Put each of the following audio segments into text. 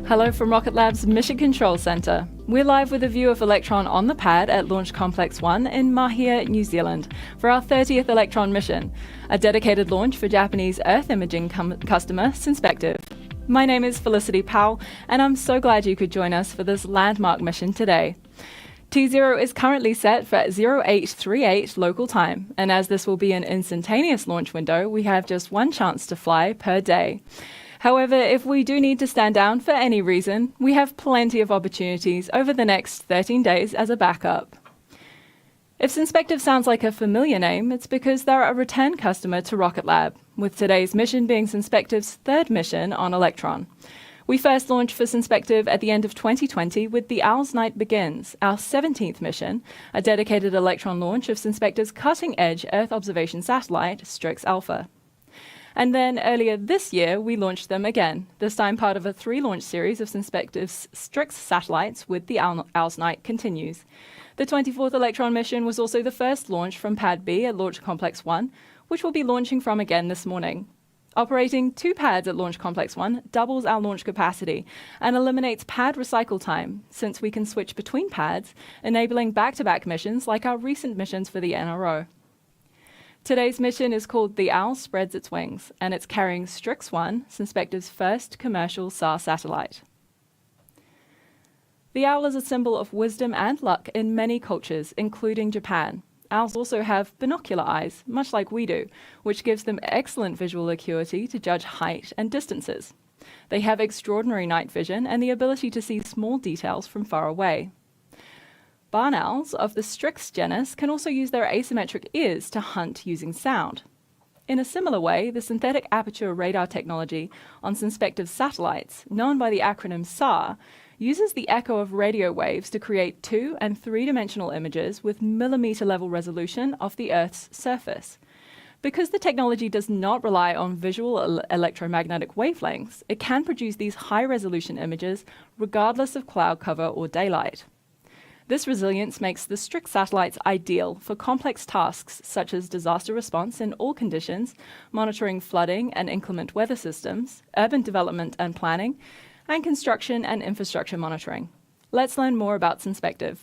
Hello from RocketLab's Mission Control Centre. We're live with a view of Electron on the pad at Launch Complex 1 in Māhia, New Zealand, for our 30th Electron mission, a dedicated launch for Japanese Earth imaging customer Synspective. My name is Felicity Powell, and I'm so glad you could join us for this landmark mission today. T0 is currently set for 0838 local time, and as this will be an instantaneous launch window, we have just one chance to fly per day. However, if we do need to stand down for any reason, we have plenty of opportunities over the next 13 days as a backup. If Synspective sounds like a familiar name, it's because they're a return customer to RocketLab, with today's mission being Synspective's third mission on Electron. We first launched for Synspective at the end of 2020 with the Owl's Night Begins, our 17th mission, a dedicated Electron launch of Synspective's cutting-edge Earth observation satellite, Strix Alpha. And then earlier this year, we launched them again, this time part of a 3-launch series of Synspective's Strix satellites with the Owl's Night continues. The 24th Electron mission was also the first launch from Pad B at Launch Complex 1, which we'll be launching from again this morning. Operating 2 pads at Launch Complex 1 doubles our launch capacity and eliminates pad recycle time, since we can switch between pads, enabling back-to-back missions like our recent missions for the NRO. Today's mission is called The Owl Spreads Its Wings, and it's carrying Strix 1, Synspective's first commercial SAR satellite. The owl is a symbol of wisdom and luck in many cultures, including Japan. Owls also have binocular eyes, much like we do, which gives them excellent visual acuity to judge height and distances. They have extraordinary night vision and the ability to see small details from far away. Barn owls of the Strix genus can also use their asymmetric ears to hunt using sound. In a similar way, the synthetic aperture radar technology on Synspective's satellites, known by the acronym SAR, uses the echo of radio waves to create 2- and 3-dimensional images with millimeter-level resolution of the Earth's surface. Because the technology does not rely on visual electromagnetic wavelengths, it can produce these high-resolution images regardless of cloud cover or daylight. This resilience makes the Strix satellites ideal for complex tasks such as disaster response in all conditions, monitoring flooding and inclement weather systems, urban development and planning, and construction and infrastructure monitoring. Let's learn more about Synspective.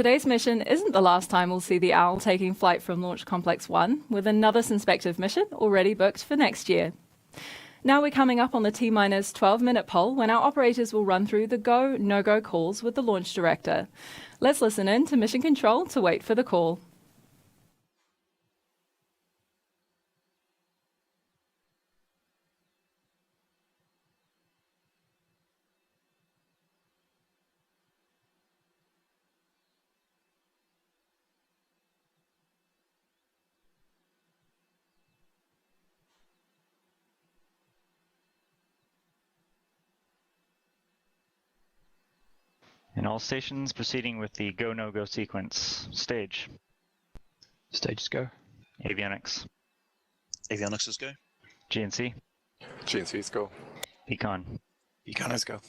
today's mission isn't the last time we'll see the Owl taking flight from Launch Complex 1, with another Synspective mission already booked for next year. Now we're coming up on the T-minus 12-minute poll when our operators will run through the go, no-go calls with the launch director. Let's listen in to Mission Control to wait for the call. In all stations, proceeding with the go, no-go sequence. Stage. Stages go. Avionics. Avionics is go. GNC. GNC's go. Econ. Econ is go.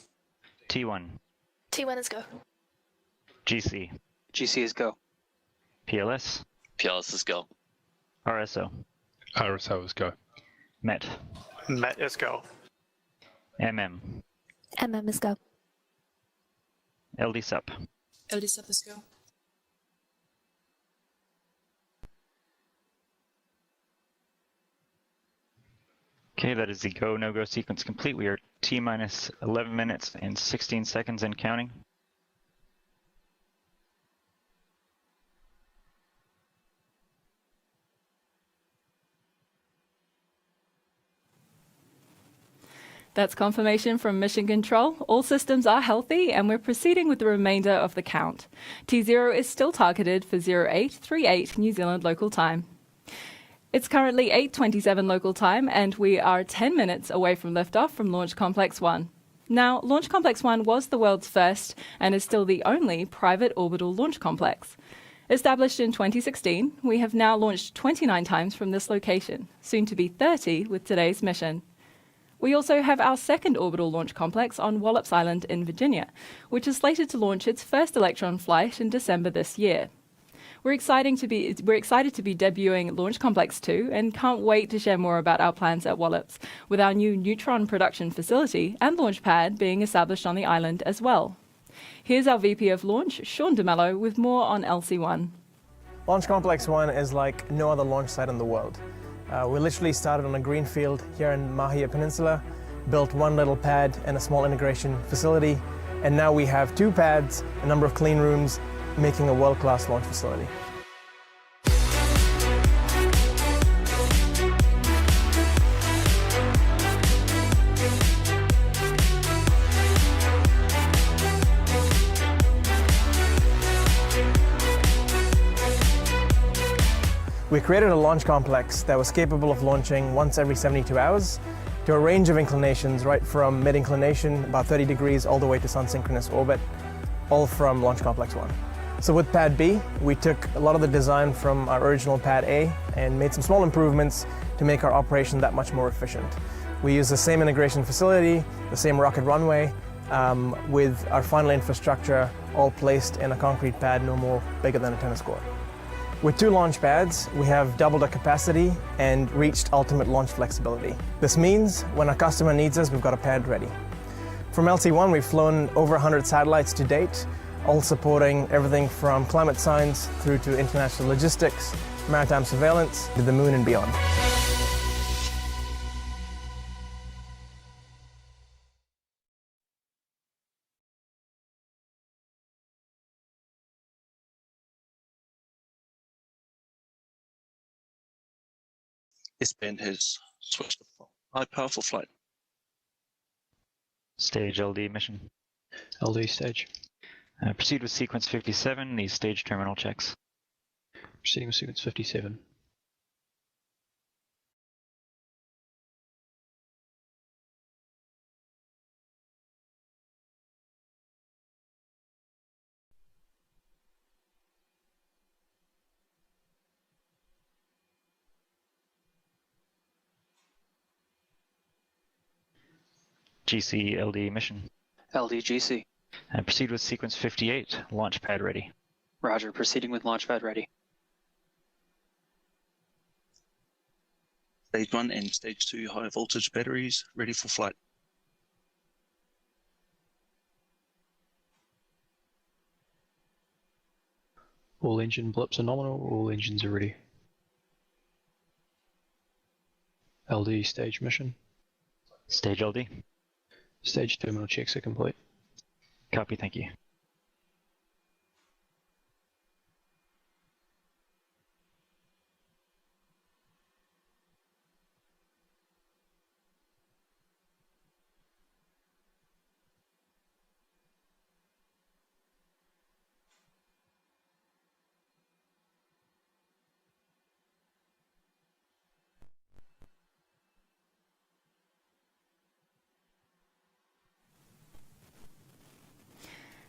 T1. T1 is go. GC. GC is go. PLS. PLS is go. RSO. RSO is go. MET. Met is go. MM. MM is go. LD SUP. LD sub is go. Okay, that is the go, no-go sequence complete. We are T-minus 11 minutes and 16 seconds and counting. That's confirmation from Mission Control. All systems are healthy and we're proceeding with the remainder of the count. T0 is still targeted for 0838 New Zealand local time. It's currently 8:27 local time and we are 10 minutes away from liftoff from Launch Complex 1. Now, Launch Complex 1 was the world's first and is still the only private orbital launch complex. Established in 2016, we have now launched 29 times from this location, soon to be 30 with today's mission. We also have our second orbital launch complex on Wallops Island in Virginia, which is slated to launch its first Electron flight in December this year. We're excited to be debuting Launch Complex 2 and can't wait to share more about our plans at Wallops, with our new neutron production facility and launch pad being established on the island as well. Here's our VP of Launch, Sean DeMello, with more on LC1. Launch Complex 1 is like no other launch site in the world. We literally started on a green field here in Māhia Peninsula, built one little pad and a small integration facility, and now we have 2 pads, a number of clean rooms, making a world-class launch facility. We created a launch complex that was capable of launching once every 72 hours to a range of inclinations, right from mid-inclination, about 30 degrees, all the way to sun-synchronous orbit, all from Launch Complex 1. So with Pad B, we took a lot of the design from our original Pad A and made some small improvements to make our operation that much more efficient. We use the same integration facility, the same rocket runway, with our final infrastructure all placed in a concrete pad no more bigger than a tennis court. With 2 launch pads, we have doubled our capacity and reached ultimate launch flexibility. This means when a customer needs us, we've got a pad ready. From LC1, we've flown over 100 satellites to date, all supporting everything from climate science through to international logistics, maritime surveillance, to the moon and beyond. S-band has switched to high powerful flight. Stage LD mission. LD stage. Proceed with sequence 57, the stage terminal checks. Proceeding with sequence 57. GC LD mission. LDGC. Proceed with sequence 58, launch pad ready. Roger, proceeding with launch pad ready. Stage 1 and Stage 2 high voltage batteries ready for flight. All engine blips are nominal, all engines are ready. LD stage mission. Stage LD. Stage terminal checks are complete. Copy, thank you.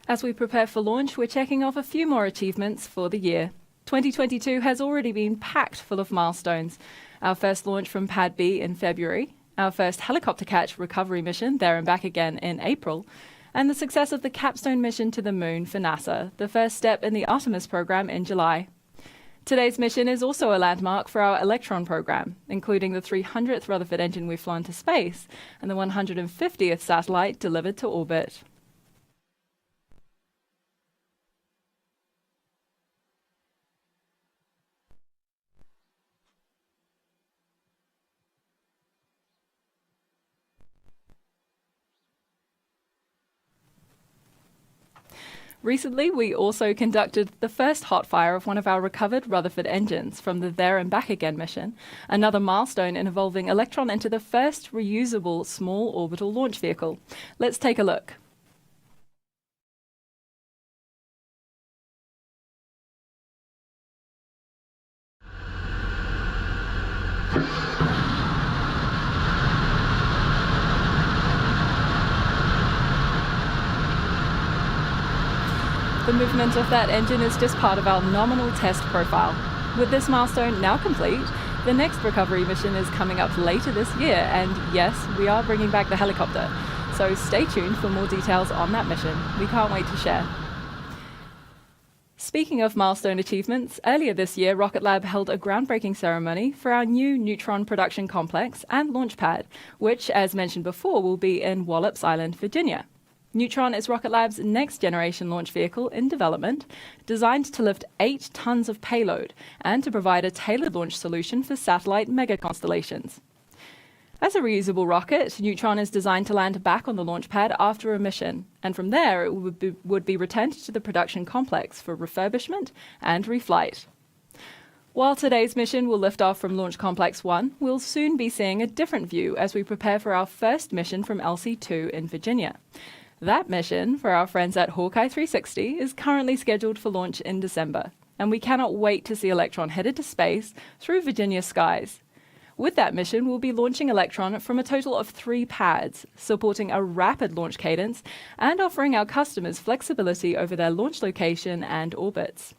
As we prepare for launch, we're checking off a few more achievements for the year. 2022 has already been packed full of milestones. Our first launch from Pad B in February, our first helicopter catch recovery mission there and back again in April, and the success of the capstone mission to the moon for NASA, the first step in the Artemis program in July. Today's mission is also a landmark for our Electron program, including the 300th Rutherford engine we've flown to space and the 150th satellite delivered to orbit. Recently, we also conducted the first hot fire of one of our recovered Rutherford engines from the There and Back Again mission, another milestone in evolving Electron into the first reusable small orbital launch vehicle. Let's take a look. The movement of that engine is just part of our nominal test profile. With this milestone now complete, the next recovery mission is coming up later this year, and yes, we are bringing back the helicopter. So stay tuned for more details on that mission. We can't wait to share. Speaking of milestone achievements, earlier this year, RocketLab held a groundbreaking ceremony for our new neutron production complex and launch pad, which, as mentioned before, will be in Wallops Island, Virginia. Neutron is RocketLab's next-generation launch vehicle in development, designed to lift 8 tons of payload and to provide a tailored launch solution for satellite mega-constellations. As a reusable rocket, Neutron is designed to land back on the launch pad after a mission, and from there it would be returned to the production complex for refurbishment and reflight. While today's mission will lift off from Launch Complex 1, we'll soon be seeing a different view as we prepare for our first mission from LC-2 in Virginia. That mission, for our friends at Hawkeye 360, is currently scheduled for launch in December, and we cannot wait to see Electron headed to space through Virginia skies. With that mission, we'll be launching Electron from a total of 3 pads, supporting a rapid launch cadence and offering our customers flexibility over their launch location and orbits.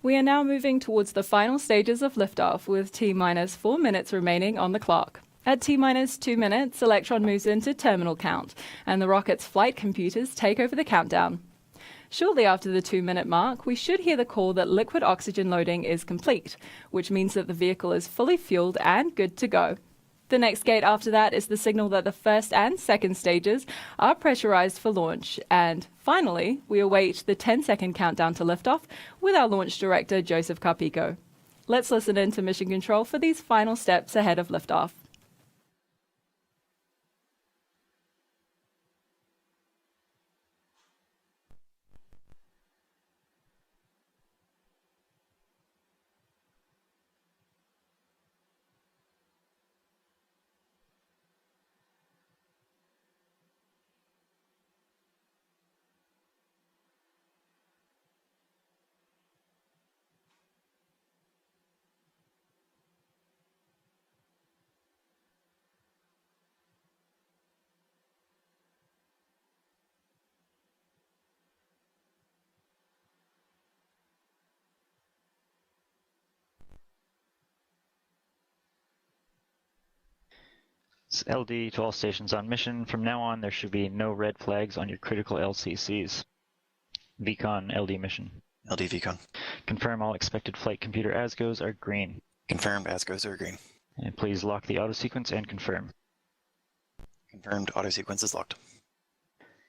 We are now moving towards the final stages of liftoff with T-minus 4 minutes remaining on the clock. At T-minus 2 minutes, Electron moves into terminal count, and the rocket's flight computers take over the countdown. Shortly after the 2-minute mark, we should hear the call that liquid oxygen loading is complete, which means that the vehicle is fully fueled and good to go. The next gate after that is the signal that the first and second stages are pressurized for launch. And finally, we await the 10-second countdown to liftoff with our launch director, Joseph Carpico. Let's listen in to Mission Control for these final steps ahead of liftoff. It's LD to all stations on mission. From now on, there should be no red flags on your critical LCCs. VCON LD mission. LD VCON. Confirm all expected flight computer ASGOs are green. Confirmed ASGOs are green. And please lock the auto sequence and confirm. Confirmed. Auto sequence is locked.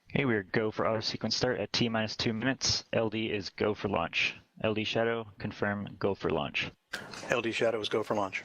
Okay, we're go for auto sequence start at T minus 2 minutes. LD is go for launch. LD Shadow, confirm go for launch. LD Shadow is go for launch.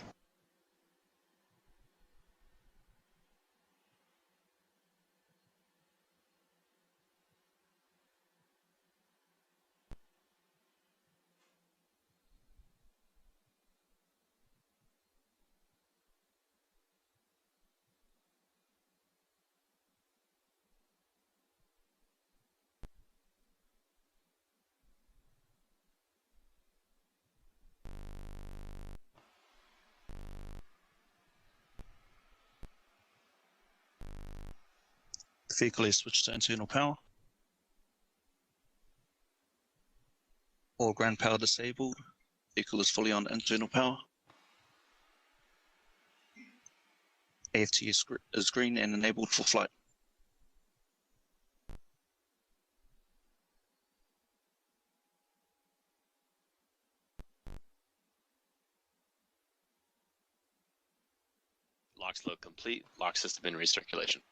The vehicle is switched to internal power. All ground power disabled. Vehicle is fully on internal power. AFT is green and enabled for flight. Locks load complete. Lock system in recirculation.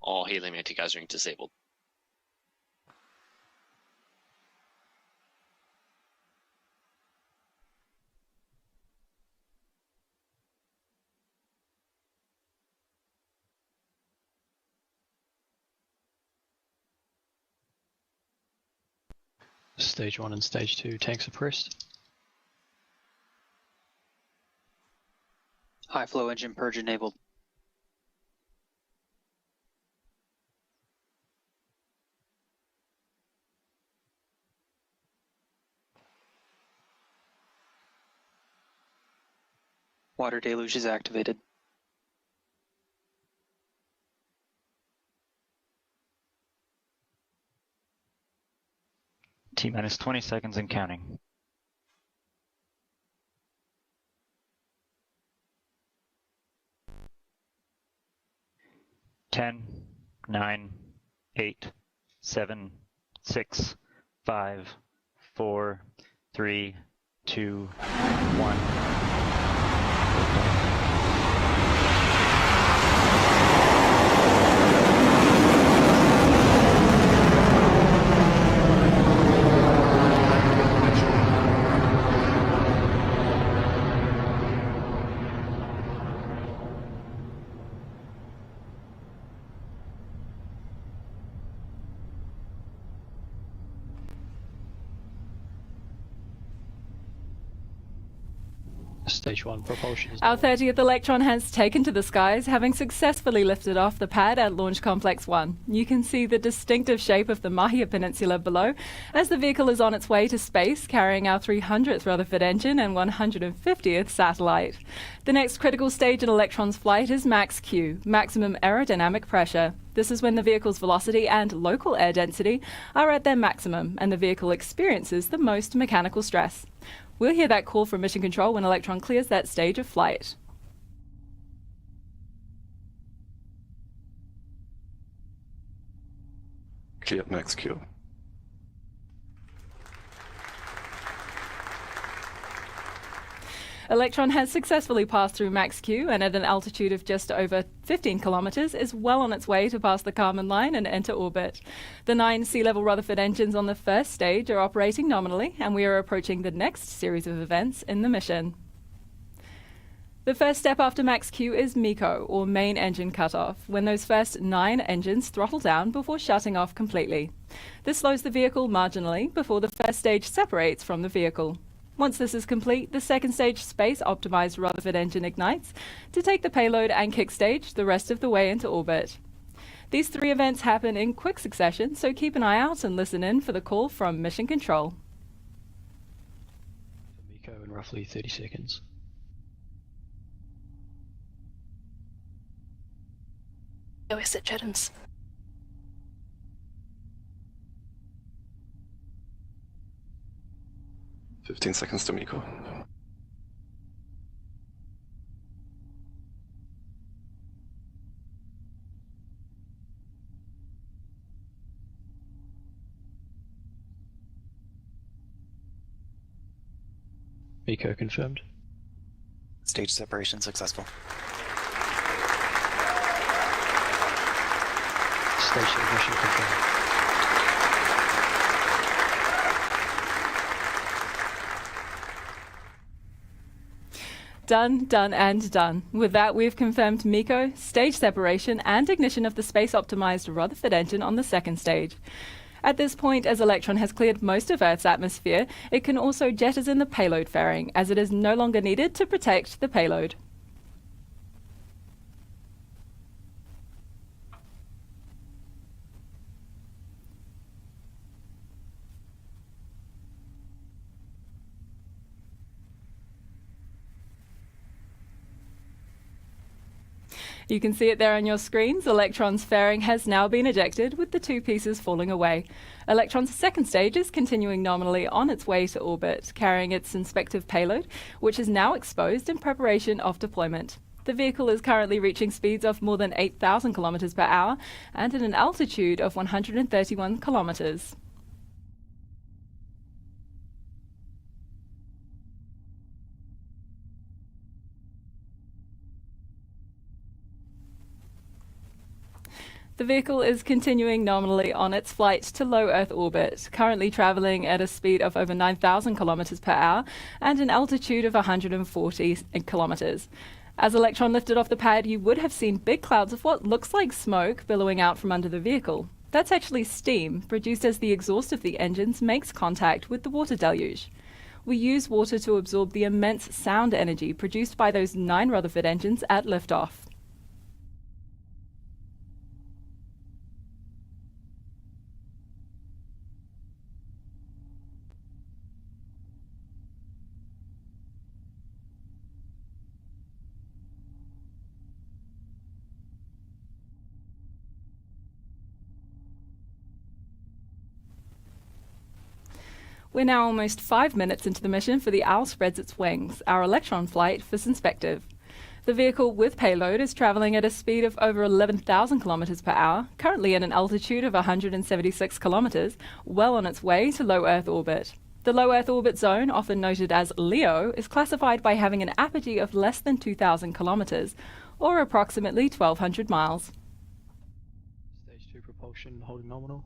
All helium anti-geysering disabled. Stage 1 and Stage 2 tank suppressed. High flow engine purge enabled. Water deluge is activated. T minus 20 seconds and counting. Ten, 9, 8, 7, 6, 5, 4, 3, 2, 1. Stage 1 propulsion is Our 30th Electron has taken to the skies, having successfully lifted off the pad at Launch Complex 1. You can see the distinctive shape of the Māhia Peninsula below as the vehicle is on its way to space, carrying our 300th Rutherford engine and 150th satellite. The next critical stage in Electron's flight is Max Q, maximum aerodynamic pressure. This is when the vehicle's velocity and local air density are at their maximum and the vehicle experiences the most mechanical stress. We'll hear that call from Mission Control when Electron clears that stage of flight. Cleared max Q. Electron has successfully passed through Max Q and at an altitude of just over 15 kilometres is well on its way to pass the Kármán line and enter orbit. The 9 sea-level Rutherford engines on the first stage are operating nominally and we are approaching the next series of events in the mission. The first step after Max Q is MECO, or main engine cutoff, when those first 9 engines throttle down before shutting off completely. This slows the vehicle marginally before the first stage separates from the vehicle. Once this is complete, the second stage space-optimized Rutherford engine ignites to take the payload and kick stage the rest of the way into orbit. These 3 events happen in quick succession, so keep an eye out and listen in for the call from Mission Control. MECO in roughly 30 seconds. OS at jettons. 15 seconds to MECO. MECO confirmed. Stage separation successful. Stage 2 mission confirmed. Done, done, and done. With that, we've confirmed MECO, stage separation, and ignition of the space-optimized Rutherford engine on the second stage. At this point, as Electron has cleared most of Earth's atmosphere, it can also jettison the payload fairing, as it is no longer needed to protect the payload. You can see it there on your screens. Electron's fairing has now been ejected, with the two pieces falling away. Electron's second stage is continuing nominally on its way to orbit, carrying its inspective payload, which is now exposed in preparation of deployment. The vehicle is currently reaching speeds of more than 8,000 kilometers per hour and at an altitude of 131 kilometers. The vehicle is continuing nominally on its flight to low Earth orbit, currently traveling at a speed of over 9,000 kilometers per hour and an altitude of 140 kilometers. As Electron lifted off the pad, you would have seen big clouds of what looks like smoke billowing out from under the vehicle. That's actually steam, produced as the exhaust of the engines makes contact with the water deluge. We use water to absorb the immense sound energy produced by those 9 Rutherford engines at liftoff. We're now almost 5 minutes into the mission for the Owl spreads its wings, our Electron flight for Synspective. The vehicle with payload is traveling at a speed of over 11,000 kilometers per hour, currently at an altitude of 176 kilometers, well on its way to low Earth orbit. The low Earth orbit zone, often noted as LEO, is classified by having an apogee of less than 2,000 kilometers, or approximately 1,200 miles. Stage 2 propulsion holding nominal.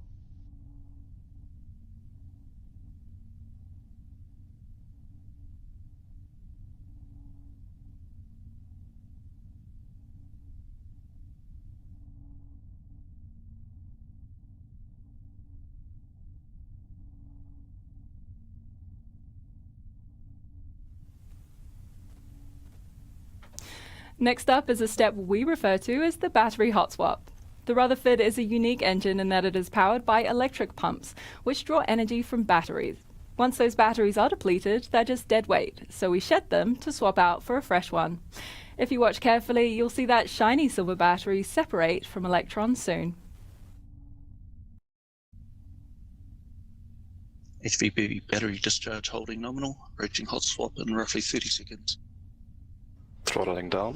Next up is a step we refer to as the battery hot swap. The Rutherford is a unique engine in that it is powered by electric pumps, which draw energy from batteries. Once those batteries are depleted, they're just dead weight, so we shed them to swap out for a fresh one. If you watch carefully, you'll see that shiny silver battery separate from Electron soon. HVP battery discharge holding nominal, approaching hot swap in roughly 30 seconds. Throttling down.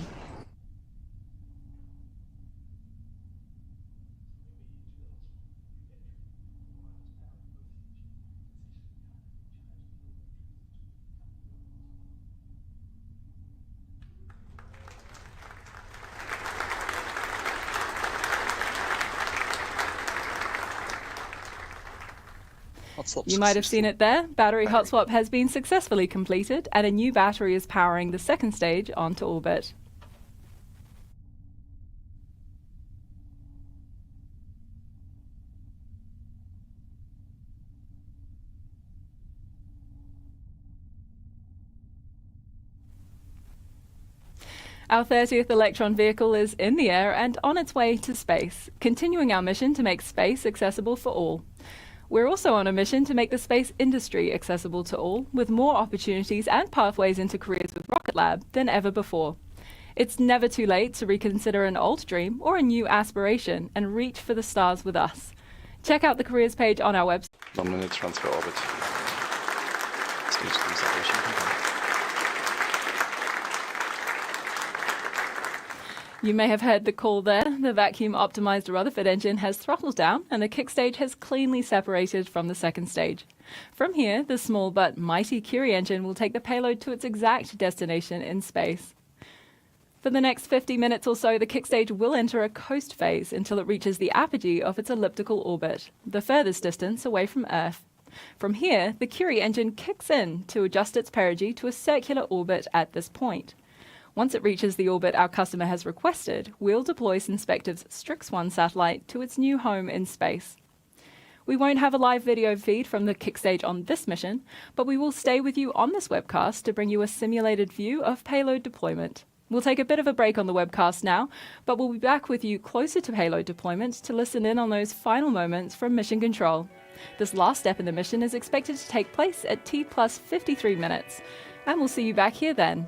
You might have seen it there. Battery hot swap has been successfully completed, and a new battery is powering the second stage onto orbit. Our 30th Electron vehicle is in the air and on its way to space, continuing our mission to make space accessible for all. We're also on a mission to make the space industry accessible to all, with more opportunities and pathways into careers with RocketLab than ever before. It's never too late to reconsider an old dream or a new aspiration and reach for the stars with us. Check out the careers page on our website. Nominal transfer orbit. Stage 3 separation confirmed. You may have heard the call there. The vacuum-optimized Rutherford engine has throttled down and the kick stage has cleanly separated from the second stage. From here, the small but mighty Curie engine will take the payload to its exact destination in space. For the next 50 minutes or so, the kick stage will enter a coast phase until it reaches the apogee of its elliptical orbit, the furthest distance away from Earth. From here, the Curie engine kicks in to adjust its perigee to a circular orbit at this point. Once it reaches the orbit our customer has requested, we'll deploy Synspective's Strix-1 satellite to its new home in space. We won't have a live video feed from the kick stage on this mission, but we will stay with you on this webcast to bring you a simulated view of payload deployment. We'll take a bit of a break on the webcast now, but we'll be back with you closer to payload deployment to listen in on those final moments from mission control. This last step in the mission is expected to take place at T plus 53 minutes, and we'll see you back here then.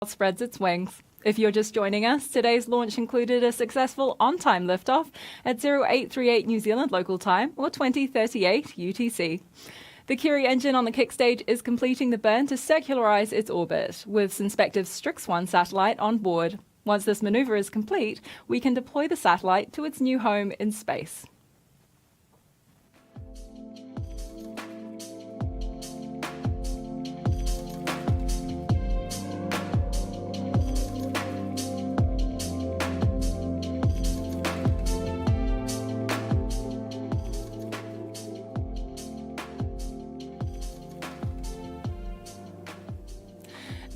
spreads its wings. If you're just joining us, today's launch included a successful on-time liftoff at 0838 New Zealand local time or 2038 UTC. The Curie engine on the kick stage is completing the burn to circularize its orbit, with Synspective's Strix-1 satellite on board. Once this maneuver is complete, we can deploy the satellite to its new home in space.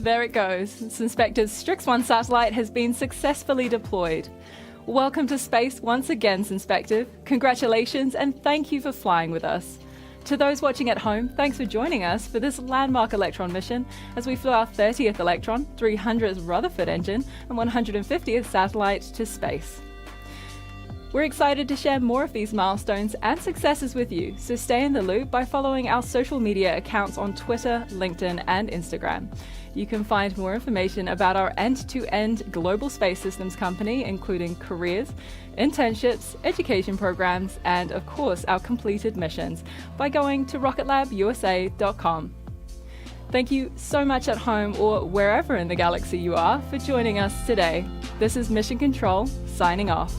There it goes. Synspective's Strix-1 satellite has been successfully deployed. Welcome to space once again, Synspective. Congratulations and thank you for flying with us. To those watching at home, thanks for joining us for this landmark Electron mission as we flew our 30th Electron, 300th Rutherford engine, and 150th satellite to space. We're excited to share more of these milestones and successes with you, so stay in the loop by following our social media accounts on Twitter, LinkedIn, and Instagram. You can find more information about our end-to-end global space systems company, including careers, internships, education programs, and of course our completed missions, by going to rocketlabusa.com. Thank you so much at home or wherever in the galaxy you are for joining us today. This is Mission Control, signing off.